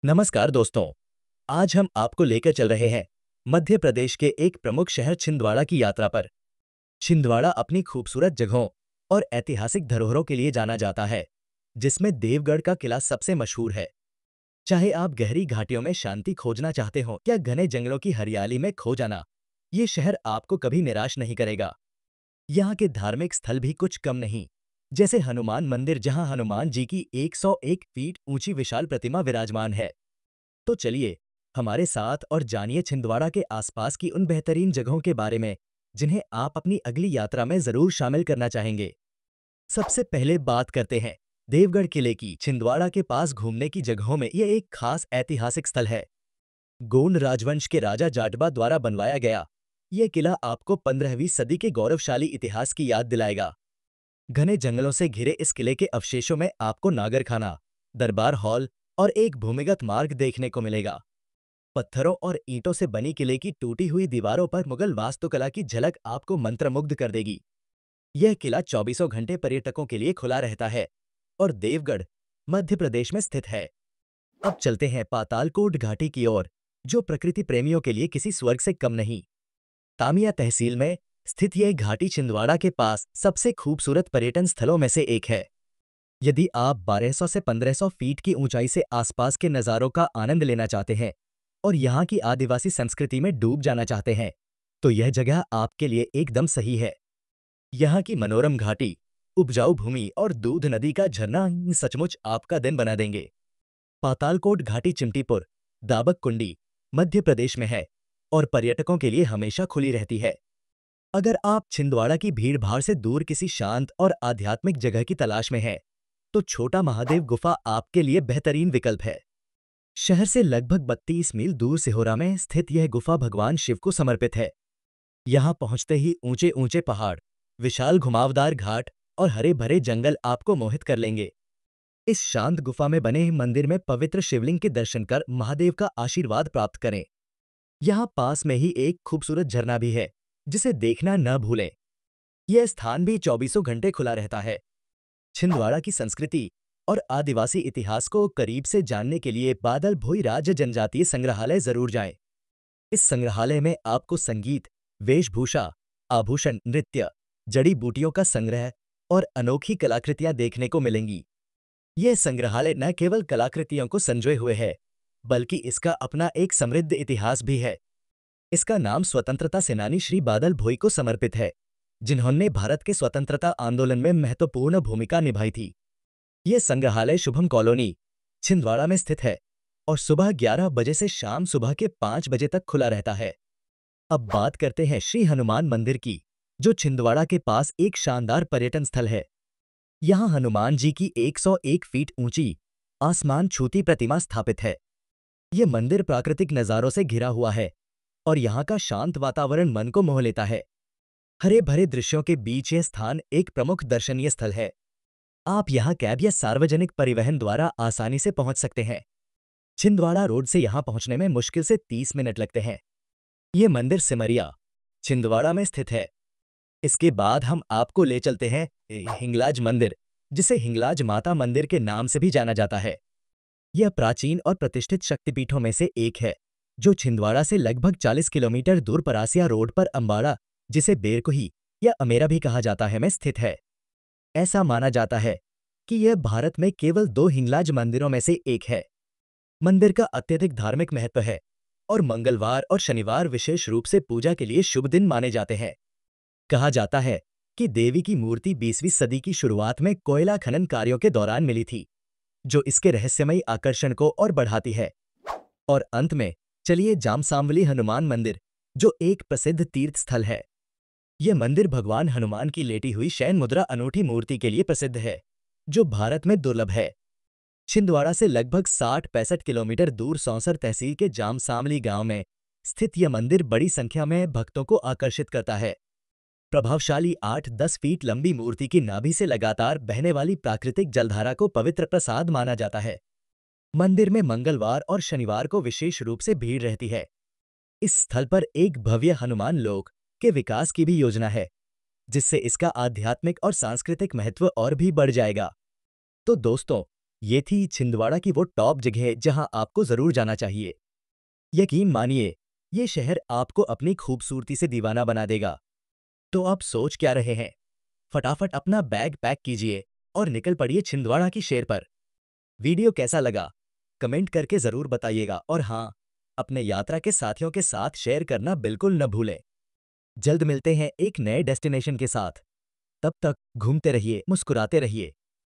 नमस्कार दोस्तों। आज हम आपको लेकर चल रहे हैं मध्य प्रदेश के एक प्रमुख शहर छिंदवाड़ा की यात्रा पर। छिंदवाड़ा अपनी खूबसूरत जगहों और ऐतिहासिक धरोहरों के लिए जाना जाता है, जिसमें देवगढ़ का किला सबसे मशहूर है। चाहे आप गहरी घाटियों में शांति खोजना चाहते हो या घने जंगलों की हरियाली में खो जाना, ये शहर आपको कभी निराश नहीं करेगा। यहाँ के धार्मिक स्थल भी कुछ कम नहीं, जैसे हनुमान मंदिर, जहाँ हनुमान जी की 101 फीट ऊंची विशाल प्रतिमा विराजमान है। तो चलिए हमारे साथ और जानिए छिंदवाड़ा के आसपास की उन बेहतरीन जगहों के बारे में जिन्हें आप अपनी अगली यात्रा में जरूर शामिल करना चाहेंगे। सबसे पहले बात करते हैं देवगढ़ किले की। छिंदवाड़ा के पास घूमने की जगहों में यह एक खास ऐतिहासिक स्थल है। गोंड राजवंश के राजा जाटबा द्वारा बनवाया गया यह किला आपको 15वीं सदी के गौरवशाली इतिहास की याद दिलाएगा। घने जंगलों से घिरे इस किले के अवशेषों में आपको नागरखाना, दरबार हॉल और एक भूमिगत मार्ग देखने को मिलेगा। पत्थरों और ईंटों से बनी किले की टूटी हुई दीवारों पर मुगल वास्तुकला की झलक आपको मंत्रमुग्ध कर देगी। यह किला 24 घंटे पर्यटकों के लिए खुला रहता है और देवगढ़ मध्य प्रदेश में स्थित है। अब चलते हैं पातालकोट घाटी की ओर, जो प्रकृति प्रेमियों के लिए किसी स्वर्ग से कम नहीं। तामिया तहसील में स्थित यह घाटी छिंदवाड़ा के पास सबसे खूबसूरत पर्यटन स्थलों में से एक है। यदि आप 1200 से 1500 फीट की ऊंचाई से आसपास के नज़ारों का आनंद लेना चाहते हैं और यहाँ की आदिवासी संस्कृति में डूब जाना चाहते हैं, तो यह जगह आपके लिए एकदम सही है। यहाँ की मनोरम घाटी, उपजाऊ भूमि और दूध नदी का झरना सचमुच आपका दिन बना देंगे। पातालकोट घाटी चिमटीपुर, दाबक कुंडी, मध्य प्रदेश में है और पर्यटकों के लिए हमेशा खुली रहती है। अगर आप छिंदवाड़ा की भीड़-भाड़ से दूर किसी शांत और आध्यात्मिक जगह की तलाश में हैं, तो छोटा महादेव गुफा आपके लिए बेहतरीन विकल्प है। शहर से लगभग 32 मील दूर सिहोरा में स्थित यह गुफा भगवान शिव को समर्पित है। यहाँ पहुंचते ही ऊंचे ऊंचे पहाड़, विशाल घुमावदार घाट और हरे भरे जंगल आपको मोहित कर लेंगे। इस शांत गुफा में बने मंदिर में पवित्र शिवलिंग के दर्शन कर महादेव का आशीर्वाद प्राप्त करें। यहाँ पास में ही एक खूबसूरत झरना भी है, जिसे देखना न भूलें। यह स्थान भी 24 घंटे खुला रहता है। छिंदवाड़ा की संस्कृति और आदिवासी इतिहास को करीब से जानने के लिए बादल भोई राज्य जनजातीय संग्रहालय जरूर जाएं। इस संग्रहालय में आपको संगीत, वेशभूषा, आभूषण, नृत्य, जड़ी बूटियों का संग्रह और अनोखी कलाकृतियां देखने को मिलेंगी। यह संग्रहालय न केवल कलाकृतियों को संजोए हुए है, बल्कि इसका अपना एक समृद्ध इतिहास भी है। इसका नाम स्वतंत्रता सेनानी श्री बादल भोई को समर्पित है, जिन्होंने भारत के स्वतंत्रता आंदोलन में महत्वपूर्ण भूमिका निभाई थी। ये संग्रहालय शुभम कॉलोनी, छिंदवाड़ा में स्थित है और सुबह 11 बजे से शाम सुबह के 5 बजे तक खुला रहता है। अब बात करते हैं श्री हनुमान मंदिर की, जो छिंदवाड़ा के पास एक शानदार पर्यटन स्थल है। यहाँ हनुमान जी की 101 फीट ऊंची, आसमान छूती प्रतिमा स्थापित है। ये मंदिर प्राकृतिक नज़ारों से घिरा हुआ है और यहाँ का शांत वातावरण मन को मोह लेता है। हरे भरे दृश्यों के बीच यह स्थान एक प्रमुख दर्शनीय स्थल है। आप यहाँ कैब या सार्वजनिक परिवहन द्वारा आसानी से पहुंच सकते हैं। छिंदवाड़ा रोड से यहाँ पहुंचने में मुश्किल से 30 मिनट लगते हैं। ये मंदिर सिमरिया, छिंदवाड़ा में स्थित है। इसके बाद हम आपको ले चलते हैं हिंगलाज मंदिर, जिसे हिंगलाज माता मंदिर के नाम से भी जाना जाता है। यह प्राचीन और प्रतिष्ठित शक्तिपीठों में से एक है, जो छिंदवाड़ा से लगभग 40 किलोमीटर दूर परासिया रोड पर अम्बाड़ा, जिसे बेरकुही या अमेरा भी कहा जाता है, में स्थित है। ऐसा माना जाता है कि यह भारत में केवल 2 हिंगलाज मंदिरों में से एक है। मंदिर का अत्यधिक धार्मिक महत्व है और मंगलवार और शनिवार विशेष रूप से पूजा के लिए शुभ दिन माने जाते हैं। कहा जाता है कि देवी की मूर्ति 20वीं सदी की शुरुआत में कोयला खनन कार्यों के दौरान मिली थी, जो इसके रहस्यमयी आकर्षण को और बढ़ाती है। और अंत में चलिए जामसांवली हनुमान मंदिर, जो एक प्रसिद्ध तीर्थ स्थल है। यह मंदिर भगवान हनुमान की लेटी हुई शयन मुद्रा अनूठी मूर्ति के लिए प्रसिद्ध है, जो भारत में दुर्लभ है। छिंदवाड़ा से लगभग 60-65 किलोमीटर दूर सौंसर तहसील के जामसांवली गांव में स्थित यह मंदिर बड़ी संख्या में भक्तों को आकर्षित करता है। प्रभावशाली 8-10 फीट लंबी मूर्ति की नाभि से लगातार बहने वाली प्राकृतिक जलधारा को पवित्र प्रसाद माना जाता है। मंदिर में मंगलवार और शनिवार को विशेष रूप से भीड़ रहती है। इस स्थल पर एक भव्य हनुमान लोक के विकास की भी योजना है, जिससे इसका आध्यात्मिक और सांस्कृतिक महत्व और भी बढ़ जाएगा। तो दोस्तों, ये थी छिंदवाड़ा की वो टॉप जगह जहां आपको जरूर जाना चाहिए। यकीन मानिए, ये शहर आपको अपनी खूबसूरती से दीवाना बना देगा। तो आप सोच क्या रहे हैं? फटाफट अपना बैग पैक कीजिए और निकल पड़िए छिंदवाड़ा की सैर पर। वीडियो कैसा लगा? कमेंट करके जरूर बताइएगा और हाँ, अपने यात्रा के साथियों के साथ शेयर करना बिल्कुल न भूलें। जल्द मिलते हैं एक नए डेस्टिनेशन के साथ। तब तक घूमते रहिए, मुस्कुराते रहिए।